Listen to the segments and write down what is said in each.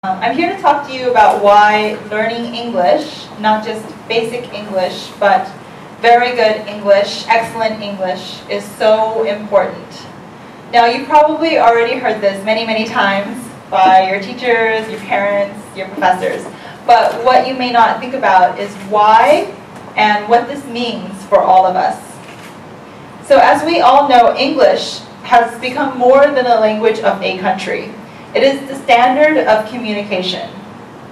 I'm here to talk to you about why learning English, not just basic English, but very good English, excellent English, is so important. Now, you probably already heard this many, many times by your teachers, your parents, your professors. But what you may not think about is why and what this means for all of us. So as we all know, English has become more than a language of a country. It is the standard of communication.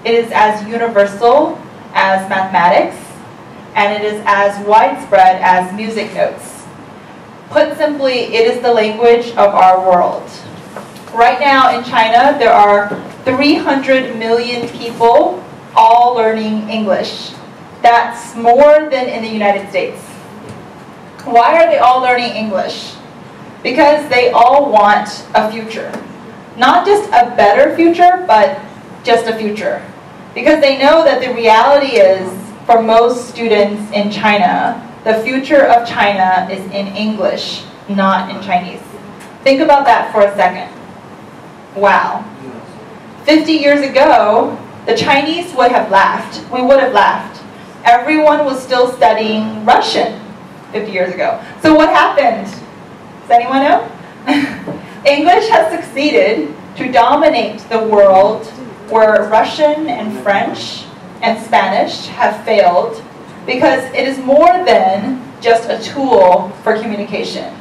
It is as universal as mathematics, and it is as widespread as music notes. Put simply, it is the language of our world. Right now in China, there are 300 million people all learning English. That's more than in the United States. Why are they all learning English? Because they all want a future. Not just a better future, but just a future. Because they know that the reality is, for most students in China, the future of China is in English, not in Chinese. Think about that for a second. Wow. 50 years ago, the Chinese would have laughed. We would have laughed. Everyone was still studying Russian 50 years ago. So what happened? Does anyone know? English has succeeded to dominate the world where Russian and French and Spanish have failed because it is more than just a tool for communication.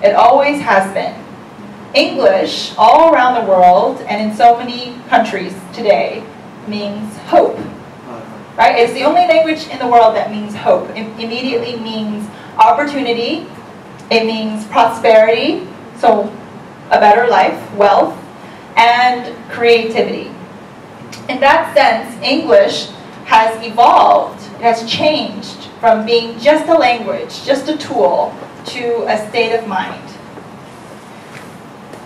It always has been. English, all around the world and in so many countries today, means hope. Right? It's the only language in the world that means hope. It immediately means opportunity. It means prosperity, so a better life, wealth, and creativity. In that sense, English has evolved, it has changed from being just a language, just a tool, to a state of mind.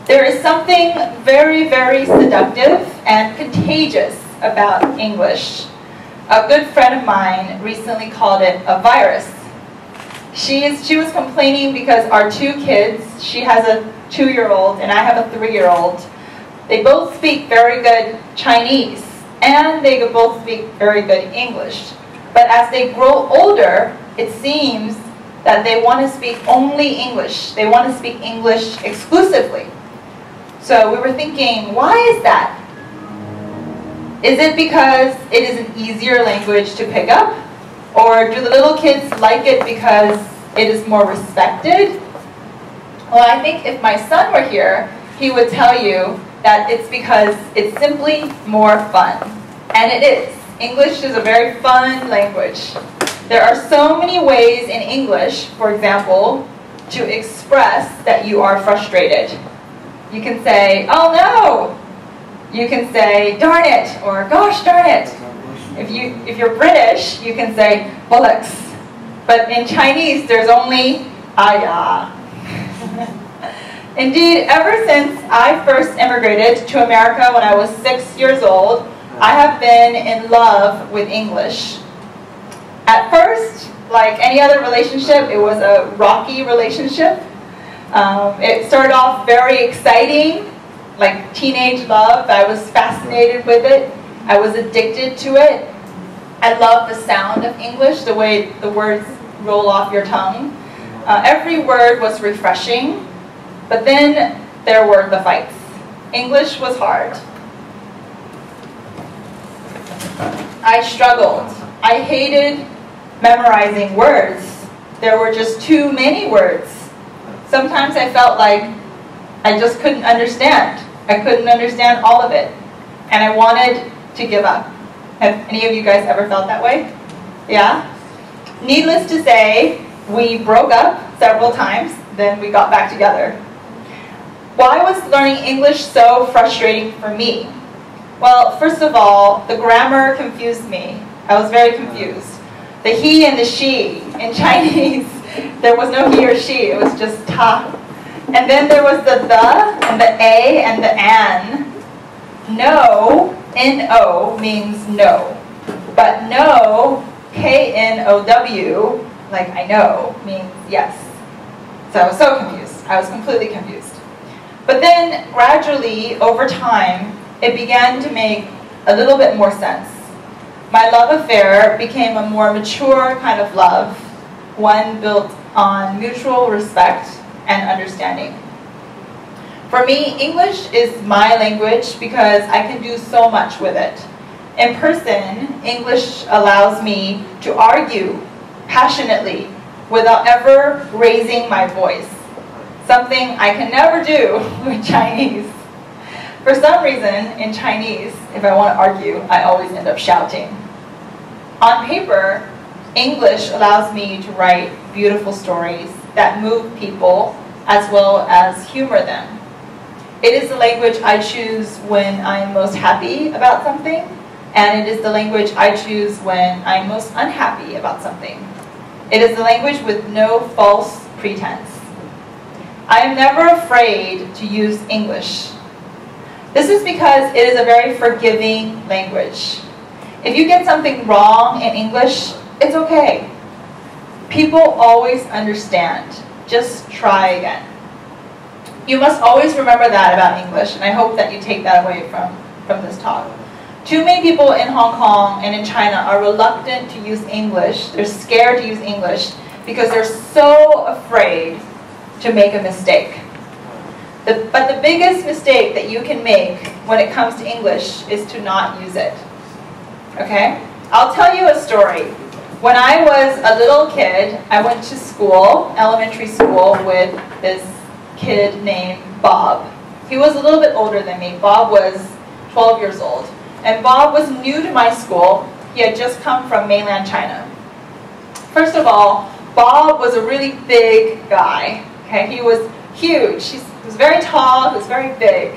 There is something very, very seductive and contagious about English. A good friend of mine recently called it a virus. She was complaining because our two kids, she has a 2-year-old and I have a 3-year-old, they both speak very good Chinese and they both speak very good English. But as they grow older, it seems that they want to speak only English. They want to speak English exclusively. So we were thinking, why is that? Is it because it is an easier language to pick up? Or do the little kids like it because it is more respected? Well, I think if my son were here, he would tell you that it's because it's simply more fun. And it is. English is a very fun language. There are so many ways in English, for example, to express that you are frustrated. You can say, oh no! You can say, darn it, or gosh darn it. If you're British, you can say, bollocks. But in Chinese, there's only, aya. Indeed, ever since I first immigrated to America when I was 6 years old, I have been in love with English. At first, like any other relationship, it was a rocky relationship. It started off very exciting, like teenage love. I was fascinated with it. I was addicted to it. I love the sound of English, the way the words roll off your tongue. Every word was refreshing, but then there were the fights. English was hard. I struggled. I hated memorizing words. There were just too many words. Sometimes I felt like I just couldn't understand. I couldn't understand all of it. And I wanted to give up. Have any of you guys ever felt that way? Yeah? Needless to say, we broke up several times, then we got back together. Why was learning English so frustrating for me? Well, first of all, the grammar confused me. I was very confused. The he and the she. In Chinese, there was no he or she, it was just ta. And then there was the and the a and the an. No, N-O, means no. But no, K-N-O-W, like I know, means yes. So I was so confused. I was completely confused. But then, gradually, over time, it began to make a little bit more sense. My love affair became a more mature kind of love, one built on mutual respect and understanding. For me, English is my language because I can do so much with it. In person, English allows me to argue passionately without ever raising my voice, something I can never do with Chinese. For some reason, in Chinese, if I want to argue, I always end up shouting. On paper, English allows me to write beautiful stories that move people as well as humor them. It is the language I choose when I'm most happy about something, and it is the language I choose when I'm most unhappy about something. It is the language with no false pretense. I am never afraid to use English. This is because it is a very forgiving language. If you get something wrong in English, it's okay. People always understand. Just try again. You must always remember that about English, and I hope that you take that away from this talk. Too many people in Hong Kong and in China are reluctant to use English. They're scared to use English because they're so afraid to make a mistake. But the biggest mistake that you can make when it comes to English is to not use it. Okay? I'll tell you a story. When I was a little kid, I went to school, elementary school, with this kid named Bob. He was a little bit older than me. Bob was 12 years old. And Bob was new to my school. He had just come from mainland China. First of all, Bob was a really big guy. Okay? He was huge. He was very tall. He was very big.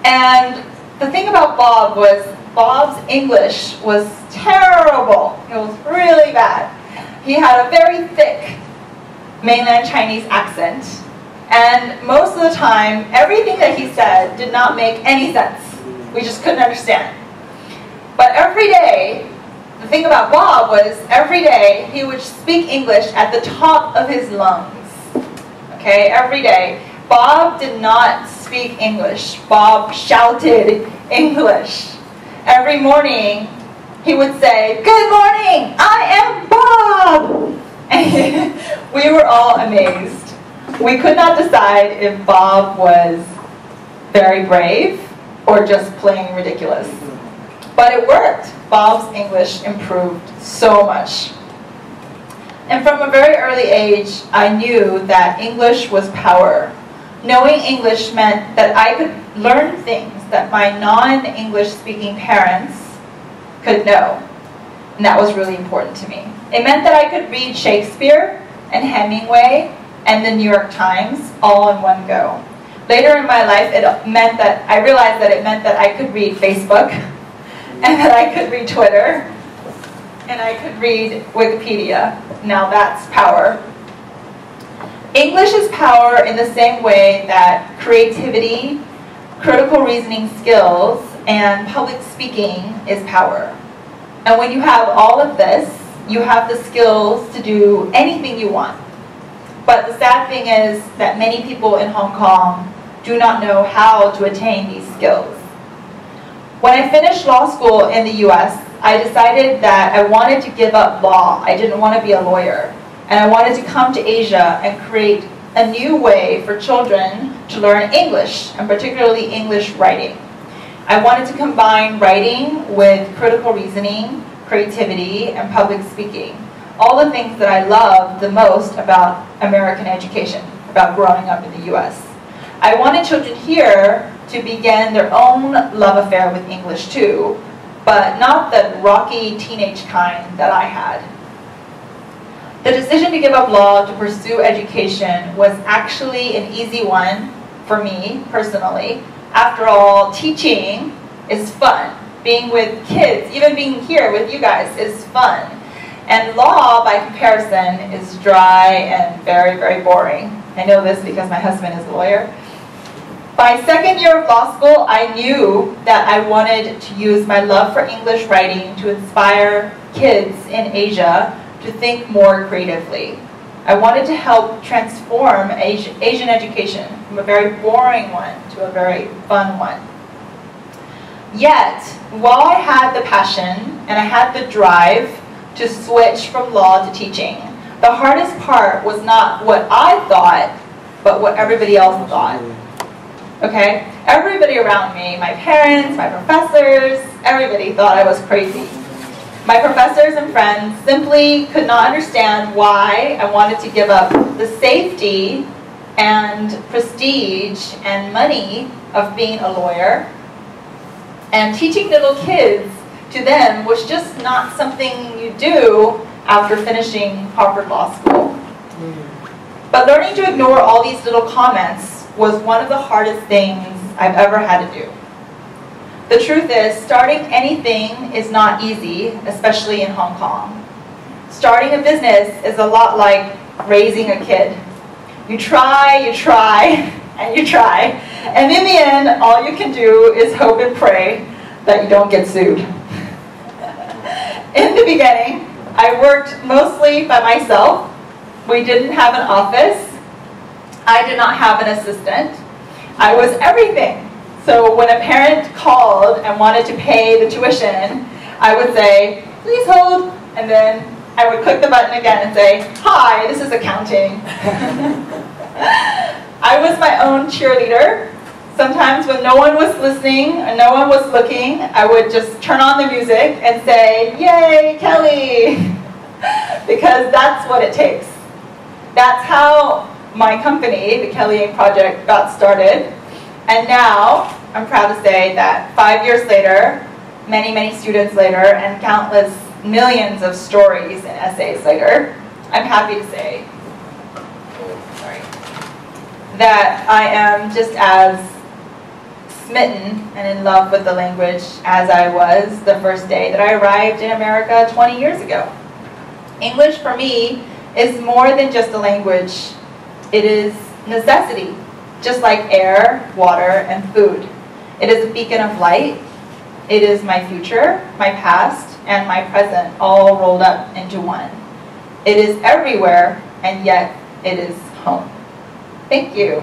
And the thing about Bob was Bob's English was terrible. It was really bad. He had a very thick mainland Chinese accent. And most of the time, everything that he said did not make any sense. We just couldn't understand. But every day, the thing about Bob was every day he would speak English at the top of his lungs. Okay, every day. Bob did not speak English. Bob shouted English. Every morning, he would say, "Good morning, I am Bob!" And we were all amazed. We could not decide if Bob was very brave or just plain ridiculous. But it worked. Bob's English improved so much. And from a very early age, I knew that English was power. Knowing English meant that I could learn things that my non-English speaking parents could know. And that was really important to me. It meant that I could read Shakespeare and Hemingway and the New York Times all in one go. Later in my life, I realized that it meant that I could read Facebook, and that I could read Twitter, and I could read Wikipedia. Now that's power. English is power in the same way that creativity, critical reasoning skills, and public speaking is power. And when you have all of this, you have the skills to do anything you want. But the sad thing is that many people in Hong Kong do not know how to attain these skills. When I finished law school in the US, I decided that I wanted to give up law. I didn't want to be a lawyer. And I wanted to come to Asia and create a new way for children to learn English, and particularly English writing. I wanted to combine writing with critical reasoning, creativity, and public speaking. All the things that I love the most about American education, about growing up in the US. I wanted children here to begin their own love affair with English too, but not the rocky teenage kind that I had. The decision to give up law to pursue education was actually an easy one for me personally. After all, teaching is fun. Being with kids, even being here with you guys, is fun. And law, by comparison, is dry and very, very boring. I know this because my husband is a lawyer. By second year of law school, I knew that I wanted to use my love for English writing to inspire kids in Asia to think more creatively. I wanted to help transform Asian education from a very boring one to a very fun one. Yet, while I had the passion and I had the drive to switch from law to teaching, the hardest part was not what I thought, but what everybody else thought. Okay? Everybody around me, my parents, my professors, everybody thought I was crazy. My professors and friends simply could not understand why I wanted to give up the safety and prestige and money of being a lawyer. And teaching little kids to them was just not something you do after finishing Harvard Law School. But learning to ignore all these little comments was one of the hardest things I've ever had to do. The truth is, starting anything is not easy, especially in Hong Kong. Starting a business is a lot like raising a kid. You try, and you try. And in the end, all you can do is hope and pray that you don't get sued. In the beginning, I worked mostly by myself. We didn't have an office. I did not have an assistant. I was everything. So when a parent called and wanted to pay the tuition, I would say, please hold, and then I would click the button again and say, hi, this is accounting. I was my own cheerleader. Sometimes when no one was listening and no one was looking, I would just turn on the music and say, yay, Kelly! Because that's what it takes. That's how my company, the Kelly Project, got started. And now, I'm proud to say that 5 years later, many, many students later, and countless millions of stories and essays later, I'm happy to say that I am just as smitten and in love with the language as I was the first day that I arrived in America 20 years ago. English for me is more than just a language. It is necessity, just like air, water, and food. It is a beacon of light. It is my future, my past, and my present all rolled up into one. It is everywhere, and yet it is home. Thank you.